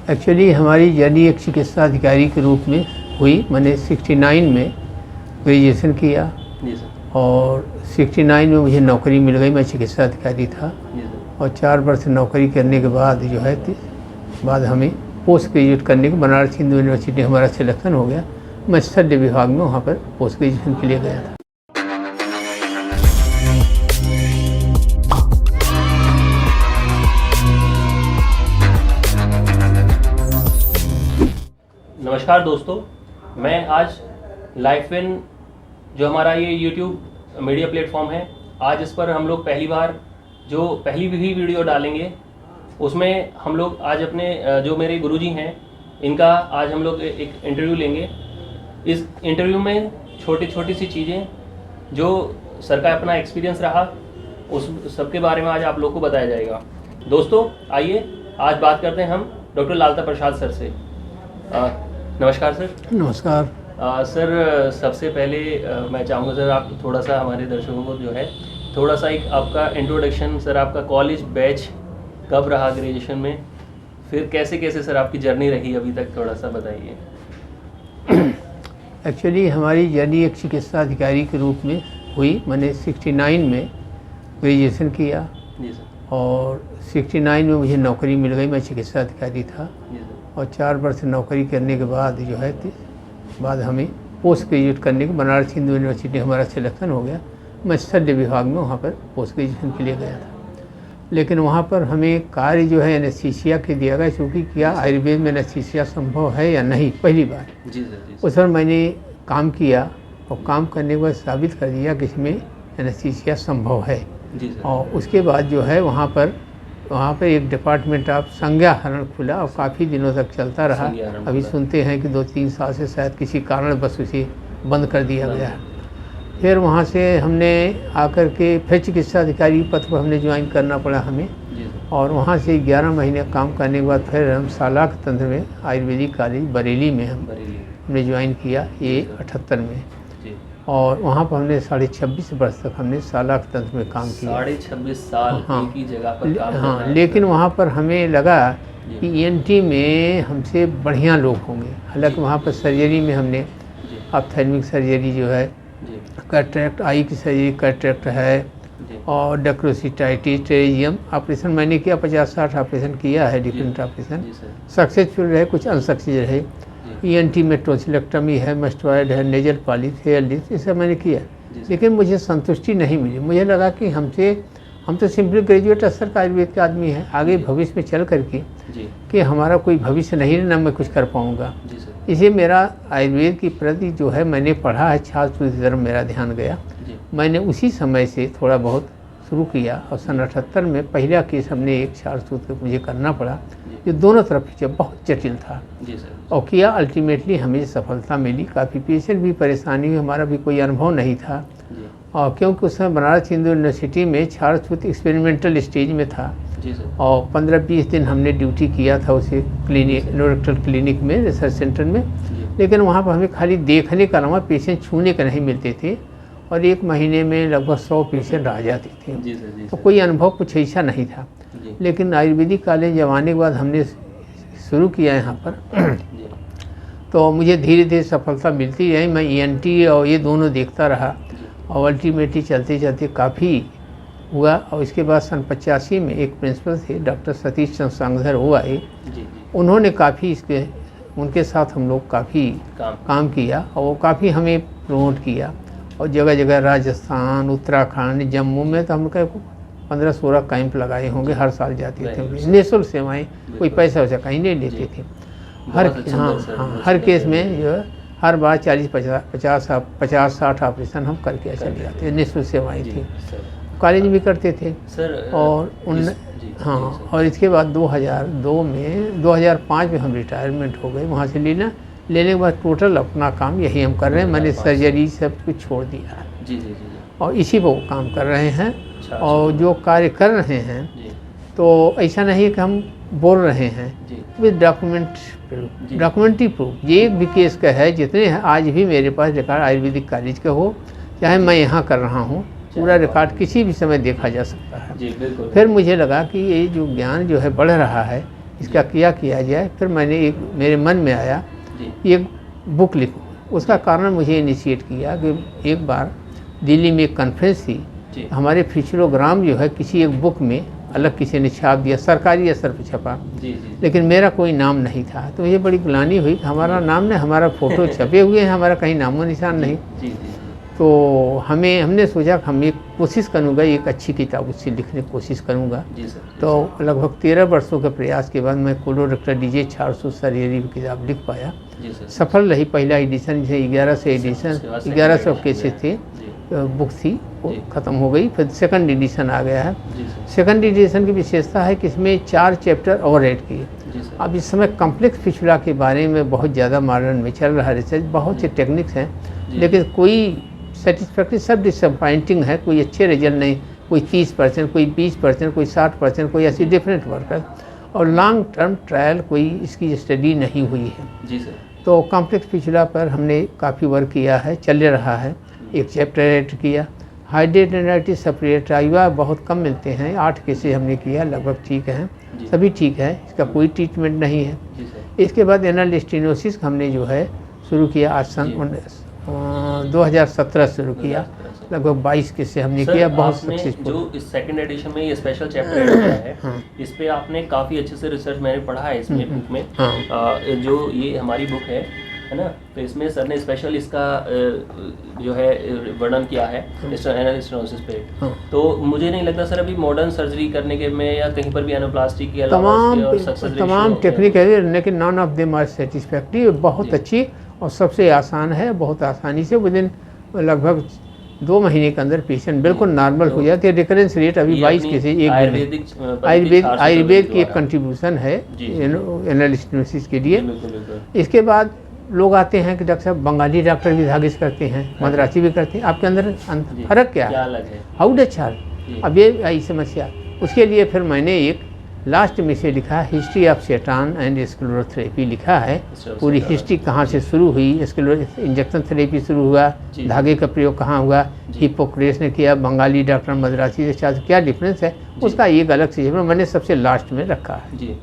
Actually हमारी journey एक चिकित्सा अधिकारी के रूप में हुई। मैंने 69 में ग्रेजुएशन किया जी सर। और 69 में मुझे नौकरी मिल गई। मैं चिकित्सा अधिकारी था जी सर। और 4 वर्ष नौकरी करने के बाद जो है बाद हमें पोस्ट ग्रेजुएट करने को बनारस हिंदू यूनिवर्सिटी हमारा सिलेक्शन हो गया। मैं शल्य विभाग में वहाँ पर पोस्ट ग्रेजुएशन के लिए गया था। नमस्कार दोस्तों, मैं आज लाइफइन जो हमारा ये यूट्यूब मीडिया प्लेटफॉर्म है, आज इस पर हम लोग पहली भी वीडियो डालेंगे। उसमें हम लोग आज अपने जो मेरे गुरुजी हैं इनका आज हम लोग एक इंटरव्यू लेंगे। इस इंटरव्यू में छोटी सी चीज़ें जो सर का अपना एक्सपीरियंस रहा उस सबके बारे में आज आप लोग को बताया जाएगा। दोस्तों आइए आज बात करते हैं हम डॉक्टर लालता प्रसाद सर से। नमस्कार सर। नमस्कार। सर सबसे पहले मैं चाहूँगा सर आप थोड़ा सा हमारे दर्शकों को जो है थोड़ा सा एक आपका इंट्रोडक्शन, सर आपका कॉलेज बैच कब रहा ग्रेजुएशन में, फिर कैसे कैसे सर आपकी जर्नी रही अभी तक, थोड़ा सा बताइए। एक्चुअली हमारी जर्नी एक चिकित्सा अधिकारी के रूप में हुई। मैंने 69 में ग्रेजुएशन किया जी सर। और 69 में मुझे नौकरी मिल गई। मैं चिकित्सा अधिकारी था जी सर। और 4 वर्ष नौकरी करने के बाद जो है बाद हमें पोस्ट ग्रेजुएट करने को बनारस हिंदू यूनिवर्सिटी हमारा सिलेक्शन हो गया। मैं शल्य विभाग में वहाँ पर पोस्ट ग्रेजुएशन के लिए गया था। लेकिन वहाँ पर हमें कार्य जो है एनेस्थीसिया के दिया गया, क्योंकि क्या आयुर्वेद में एनेस्थीसिया संभव है या नहीं, पहली बार जी सर। उस पर मैंने काम किया और काम करने के बाद साबित कर दिया कि इसमें एनेस्थीसिया संभव है। जी सर। और उसके बाद जो है वहाँ पर एक डिपार्टमेंट ऑफ संज्ञाहरण खुला और काफ़ी दिनों तक चलता रहा। अभी सुनते हैं कि 2-3 साल से शायद किसी कारण बस उसे बंद कर दिया गया है। फिर वहाँ से हमने आकर के फिर चिकित्सा अधिकारी पद पर हमने ज्वाइन करना पड़ा हमें। और वहाँ से 11 महीने काम करने के बाद फिर हम सालाक तंत्र में आयुर्वेदिक कॉलेज बरेली में हमने ज्वाइन किया ये 78 में। और वहाँ पर हमने 26.5 वर्ष तक हमने सालाक तंत्र में काम किया। 26.5 साल एक ही जगह पर काम हाँ, लेकिन वहाँ पर हमें लगा कि ENT में हमसे बढ़िया लोग होंगे। हालांकि वहाँ पर सर्जरी में हमने ऑप्थेल्मिक सर्जरी जो है, कैटरेक्ट आई की सर्जरी, कैटरेक्ट है और डेक्रोसिटाइटिस, टेरेजियम ऑपरेशन मैंने किया। 50-60 ऑपरेशन किया है, डिफरेंट ऑपरेशन सक्सेसफुल रहे, कुछ अनसक्सेस रहे। ENT में टोंसिलेक्टमी है, मस्टॉइड है, नेजल पॉलिश, हेयर लिफ्ट, ये सब मैंने किया। लेकिन मुझे संतुष्टि नहीं मिली। मुझे लगा कि हम तो सिंपली ग्रेजुएट स्तर का आयुर्वेद के आदमी हैं, आगे भविष्य में चल करके कि हमारा कोई भविष्य नहीं, ना मैं कुछ कर पाऊँगा। इसे मेरा आयुर्वेद की प्रति जो है मैंने पढ़ा है, छात्र की तरफ मेरा ध्यान गया। मैंने उसी समय से थोड़ा बहुत शुरू किया और सन 78 में पहला केस हमने एक छात्र मुझे करना पड़ा जो दोनों तरफ से बहुत जटिल था और किया। अल्टीमेटली हमें सफलता मिली। काफ़ी पेशेंट भी परेशानी हुई, हमारा भी कोई अनुभव नहीं था। और क्योंकि उस समय बनारस हिंदू यूनिवर्सिटी में छात्र एक्सपेरिमेंटल स्टेज में था और 15-20 दिन हमने ड्यूटी किया था उसे क्लिनिक, न्यूरोलॉजिकल क्लिनिक में, रिसर्च सेंटर में। लेकिन वहाँ पर हमें खाली देखने का अलावा पेशेंट छूने का नहीं मिलते थे और 1 महीने में लगभग 100 पेशेंट आ जाते थे। तो कोई अनुभव कुछ ऐसा नहीं था। लेकिन आयुर्वेदिक कॉलेज जब आने के बाद हमने शुरू किया यहाँ पर तो मुझे धीरे धीरे सफलता मिलती रही। मैं ENT और ये दोनों देखता रहा और अल्टीमेटली चलते चलते काफ़ी हुआ। और इसके बाद सन 85 में एक प्रिंसिपल थे डॉक्टर सतीश चंद्र सांगधर, वो आए। उन्होंने काफ़ी उनके साथ हम लोग काफ़ी काम किया और वो काफ़ी हमें प्रमोट किया। और जगह जगह राजस्थान, उत्तराखंड, जम्मू में तो हम 15-16 कैंप लगाए होंगे, हर साल जाते थे। निःशुल्क सेवाएँ, कोई पैसा वैसा कहीं नहीं लेते थे। हर केस में जो है हर बार 40-50-60 ऑपरेशन हम करके चले जाते, निःशुल्क सेवाएँ थी। कॉलेज भी करते थे और और इसके बाद 2005 में हम रिटायरमेंट हो गए। वहाँ से लेने के बाद टोटल अपना काम यही हम कर रहे हैं। मैंने सर्जरी सब कुछ छोड़ दिया है और इसी पर काम कर रहे हैं। और जो कार्य कर रहे हैं तो ऐसा नहीं है कि हम बोल रहे हैं, विद डॉक्यूमेंट्री प्रूफ। ये एक भी केस का है, जितने हैं आज भी मेरे पास रिकॉर्ड आयुर्वेदिक कॉलेज का हो, चाहे मैं यहाँ कर रहा हूँ, पूरा रिकॉर्ड किसी भी समय देखा जा सकता है। जी बिल्कुल। फिर मुझे लगा कि ये जो ज्ञान जो है बढ़ रहा है, इसका क्या किया जाए। फिर मैंने मेरे मन में आया जी। एक बुक लिखूँ। उसका कारण मुझे इनिशिएट किया कि एक बार दिल्ली में एक कॉन्फ्रेंस थी, जी। हमारे फिशरोग्राम जो है किसी एक बुक में अलग किसी ने छाप दिया, सरकारी स्तर पर छपा, जी, जी। लेकिन मेरा कोई नाम नहीं था। तो मुझे बड़ी ग्लानि हुई कि हमारा नाम नहीं, हमारा फ़ोटो छपे हुए हैं, हमारा कहीं नामो निशान नहीं। जी, जी। तो हमने सोचा कि हम एक कोशिश करूँगा, एक अच्छी किताब उससे लिखने की कोशिश करूँगा। जी सर। तो लगभग 13 वर्षों के प्रयास के बाद मैं कोलोरेक्टल डिजीज 400 सर्जरी की किताब लिख पाया। जी सर। सफल रही। पहला एडिशन जैसे 1100 एडिशन, 1100 केसेस थे, बुक थी, वो जी। ख़त्म हो गई। फिर सेकंड एडिशन आ गया है। जी सर। सेकंड एडिशन की विशेषता है कि इसमें 4 चैप्टर और ऐड किए। जी सर। अब इस समय कॉम्प्लेक्स फिशुला के बारे में बहुत ज़्यादा मॉडर्न में चल रहा है रिसर्च, बहुत से टेक्निक्स हैं, जी। लेकिन कोई सेटिस्फैक्ट्री, सब डिसअपॉइंटिंग है। कोई अच्छे रिजल्ट नहीं, कोई 30%, कोई 20%, कोई 60%, कोई ऐसी डिफरेंट वर्कर, और लॉन्ग टर्म ट्रायल कोई इसकी स्टडी नहीं हुई है। जी सर। तो कॉम्प्लेक्स फिशुला पर हमने काफ़ी वर्क किया है, चल रहा है। एक चैप्टर ऐड किया। हाइड्रेटेनाइटिस सप्रिएटाइवा बहुत कम मिलते हैं, 8 केसेस हमने किया, लगभग ठीक हैं, जी। सभी ठीक है, इसका कोई ट्रीटमेंट नहीं है। जी सर। इसके बाद एनल स्टेनोसिस हमने जो है शुरू किया, आज सन 2017 शुरू किया, 2017 लगभग 22 केसेस हमने सर, किया, बहुत आपने सक्सेसफुल। जो इस सेकंड एडिशन में ये स्पेशल चैप्टर ऐड किया है, हाँ। इस पे आपने काफ़ी अच्छे से रिसर्च मैंने पढ़ा है इसमें बुक में। हाँ। जो ये हमारी बुक है ना, तो इसमें सर ने स्पेशल इसका जो है वर्णन किया है एनल स्टेनोसिस पे। हाँ। तो मुझे नहीं लगता सर अभी मॉडर्न सर्जरी करने के में या कहीं पर भी एनोप्लास्टी के अलावा इसके और सक्सेस तमाम रेशियो टेक्निक है, लेकिन none of them are satisfactory. बहुत जी। अच्छी और सबसे आसान है, बहुत आसानी से विदिन लगभग 2 महीने के अंदर पेशेंट बिल्कुल नॉर्मल हो जाती है। रिकरेंस रेट अभी 22 केसेस एक दिन है। आयुर्वेद की एक कंट्रीब्यूशन है एनल स्टेनोसिस के लिए। इसके बाद लोग आते हैं कि डॉक्टर साहब बंगाली डॉक्टर भी धागिस करते हैं, मद्रासी भी करते हैं, आपके अंदर फर्क क्या है? अलग है? हाउ डज अब ये आई समस्या। उसके लिए फिर मैंने एक लास्ट में से लिखा, हिस्ट्री ऑफ सेटान एंड स्क्लेरोथेरेपी लिखा है। पूरी हिस्ट्री कहाँ से शुरू हुई, इंजेक्शन थेरेपी शुरू हुआ, धागे का प्रयोग कहाँ हुआ, हिपोक्रेट्स ने किया, बंगाली डॉक्टर मद्रासी से क्या डिफरेंस है, उसका एक अलग से मैंने सबसे लास्ट में रखा है। जी।